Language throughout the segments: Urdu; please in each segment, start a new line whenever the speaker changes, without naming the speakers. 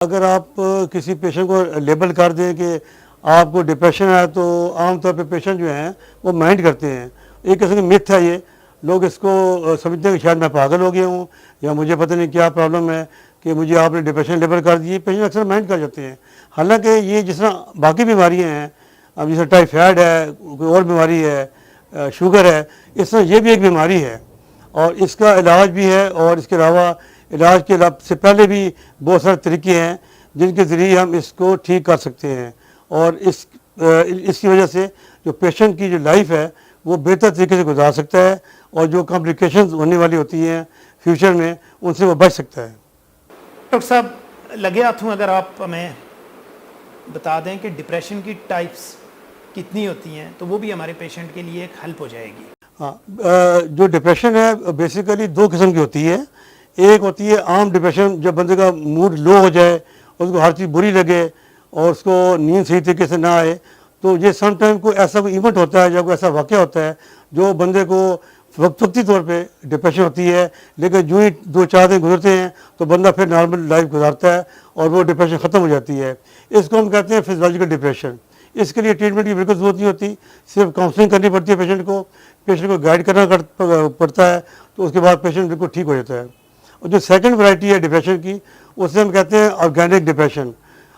اگر آپ کسی پیشنٹ کو لیبل کر دیں کہ آپ کو ڈپریشن ہے تو عام طور پہ پیشنٹ جو ہیں وہ مائنڈ کرتے ہیں. ایک قسم کی متھ ہے. یہ لوگ اس کو سمجھتے ہیں کہ شاید میں پاگل ہو گیا ہوں یا مجھے پتہ نہیں کیا پرابلم ہے کہ مجھے آپ نے ڈپریشن لیبل کر دی. پیشنٹ اکثر مائنڈ کر جاتے ہیں. حالانکہ یہ جس طرح باقی بیماریاں ہیں، اب جیسے ٹائیفائڈ ہے، کوئی اور بیماری ہے، شوگر ہے، اس طرح یہ بھی ایک بیماری ہے اور اس کا علاج بھی ہے. اور اس کے علاوہ علاج کے سے پہلے بھی بہت سارے طریقے ہیں جن کے ذریعے ہم اس کو ٹھیک کر سکتے ہیں اور اس کی وجہ سے جو پیشنٹ کی جو لائف ہے وہ بہتر طریقے سے گزار سکتا ہے اور جو کمپلیکیشنز ہونے والی ہوتی ہیں فیوچر میں ان سے وہ بچ سکتا ہے.
ڈاکٹر صاحب لگے ہاتھ ہوں اگر آپ ہمیں بتا دیں کہ ڈپریشن کی ٹائپس کتنی ہوتی ہیں تو وہ بھی ہمارے پیشنٹ کے لیے ایک ہیلپ ہو جائے گی.
ہاں، جو ڈپریشن ہے بیسیکلی دو قسم کی ہوتی ہے. ایک ہوتی ہے عام ڈپریشن، جب بندے کا موڈ لو ہو جائے، اس کو ہر چیز بری لگے اور اس کو نیند صحیح طریقے سے نہ آئے. تو یہ سم ٹائم کوئی ایسا کوئی ایونٹ ہوتا ہے یا کوئی ایسا واقعہ ہوتا ہے جو بندے کو وقتی طور پہ ڈپریشن ہوتی ہے، لیکن جو ہی 2-4 دن گزرتے ہیں تو بندہ پھر نارمل لائف گزارتا ہے اور وہ ڈپریشن ختم ہو جاتی ہے. اس کو ہم کہتے ہیں فزیولوجیکل ڈپریشن. اس کے لیے ٹریٹمنٹ کی بالکل ضرورت نہیں ہوتی، صرف کاؤنسلنگ کرنی پڑتی ہے پیشنٹ کو گائیڈ کرنا پڑتا ہے تو اس کے بعد پیشنٹ بالکل ٹھیک ہو جاتا ہے. اور جو سیکنڈ ورائٹی ہے ڈپریشن کی اسے ہم کہتے ہیں آرگینک ڈپریشن.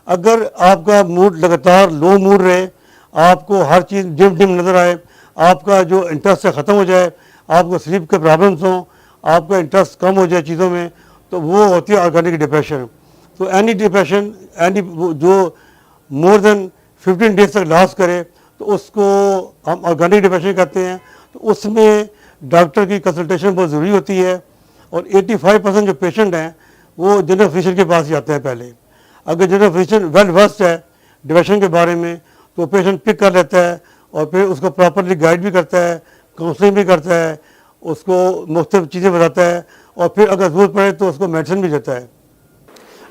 اگر آپ کا موڈ لگاتار لو موڈ رہے، آپ کو ہر چیز ڈم نظر آئے، آپ کا جو انٹرسٹ ہے ختم ہو جائے، آپ کو سلیپ کے پرابلمس ہوں، آپ کا انٹرسٹ کم ہو جائے چیزوں میں، تو وہ ہوتی ہے آرگینک ڈپریشن. تو اینی ڈپریشن جو مور دین 15 days تک لاسٹ کرے تو اس کو ہم آرگینک ڈپریشن کہتے ہیں. تو اس میں ڈاکٹر کی کنسلٹیشن بہت ضروری ہوتی ہے اور 85% جو پیشنٹ ہیں وہ جنرل فزیشین کے پاس جاتے ہیں پہلے. اگر جنرل فزیشین ویل ورسڈ ہے ڈپریشن کے بارے میں تو پیشنٹ پک کر لیتا ہے اور پھر اس کو پراپرلی گائیڈ بھی کرتا ہے، کاؤنسلنگ بھی کرتا ہے، اس کو مختلف چیزیں بتاتا ہے اور پھر اگر ضرورت پڑے تو اس کو میڈیسن بھی دیتا ہے.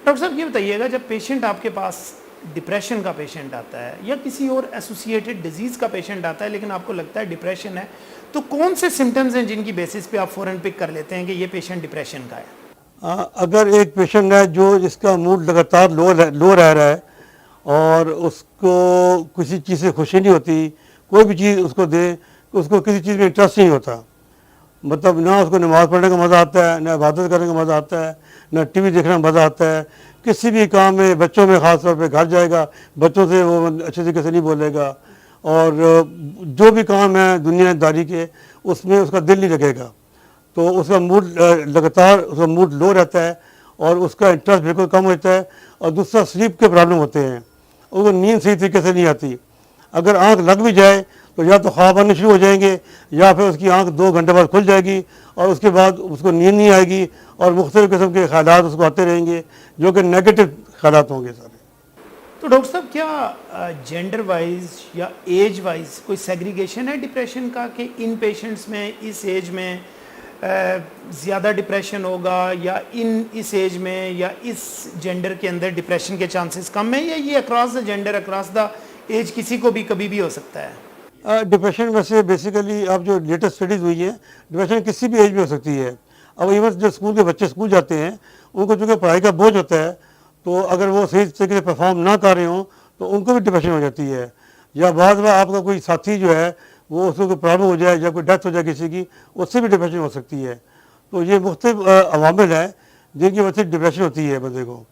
ڈاکٹر صاحب یہ بتائیے گا جب پیشنٹ آپ کے پاس ڈپریشن کا پیشنٹ آتا ہے یا کسی اور ایسوسیٹڈ ڈیزیز کا پیشنٹ آتا ہے لیکن آپ کو لگتا ہے ڈپریشن ہے، تو کون سے سمٹمز ہیں جن کی بیسس پہ آپ فوراً پک کر لیتے ہیں کہ یہ پیشنٹ ڈپریشن کا ہے؟
اگر ایک پیشنٹ ہے جس کا موڈ لگاتار لو رہ رہا ہے اور اس کو کسی چیز سے خوشی نہیں ہوتی، کوئی بھی چیز اس کو دے اس کو کسی چیز میں انٹرسٹ نہیں ہوتا، مطلب نہ اس کو نماز پڑھنے کا مزہ آتا ہے، نہ عبادت کرنے کا مزہ آتا ہے، نہ ٹی وی دیکھنے کا مزہ آتا ہے، کسی بھی کام میں بچوں میں خاص طور پہ گھر جائے گا بچوں سے وہ اچھے طریقے سے نہیں بولے گا اور جو بھی کام ہے دنیا داری کے اس میں اس کا دل نہیں لگے گا. تو اس کا موڈ لگاتار اس کا موڈ لو رہتا ہے اور اس کا انٹرسٹ بالکل کم ہوتا ہے. اور دوسرا سلیپ کے پرابلم ہوتے ہیں، اس کو نیند صحیح طریقے سے نہیں آتی. اگر آنکھ لگ بھی جائے تو یا تو خواب آنے شروع ہو جائیں گے یا پھر اس کی آنکھ 2 گھنٹے بعد کھل جائے گی اور اس کے بعد اس کو نیند نہیں آئے گی اور مختلف قسم کے خیالات اس کو آتے رہیں گے جو کہ نیگیٹو خیالات ہوں گے سارے.
تو ڈاکٹر صاحب کیا جینڈر وائز یا ایج وائز کوئی سیگریگیشن ہے ڈپریشن کا کہ ان پیشنٹس میں اس ایج میں زیادہ ڈپریشن ہوگا یا اس ایج میں یا اس جینڈر کے اندر ڈپریشن کے چانسز کم ہیں، یا یہ across the gender across the age کسی کو بھی کبھی بھی ہو سکتا ہے؟
ڈپریشن ویسے بیسیکلی اب جو لیٹسٹ اسٹڈیز ہوئی ہیں ڈپریشن کسی بھی ایج میں ہو سکتی ہے. اب ایون جو اسکول کے بچے اسکول جاتے ہیں ان کو چونکہ پڑھائی کا بوجھ ہوتا ہے تو اگر وہ صحیح طریقے سے پرفارم نہ کر رہے ہوں تو ان کو بھی ڈپریشن ہو جاتی ہے. یا بعض بار آپ کا کوئی ساتھی جو ہے وہ اس کو کوئی پرابلم ہو جائے یا کوئی ڈیتھ ہو جائے کسی کی، اس سے بھی ڈپریشن ہو سکتی ہے. تو یہ مختلف عوامل ہیں جن کی وجہ سے ڈپریشن ہوتی ہے بندے کو.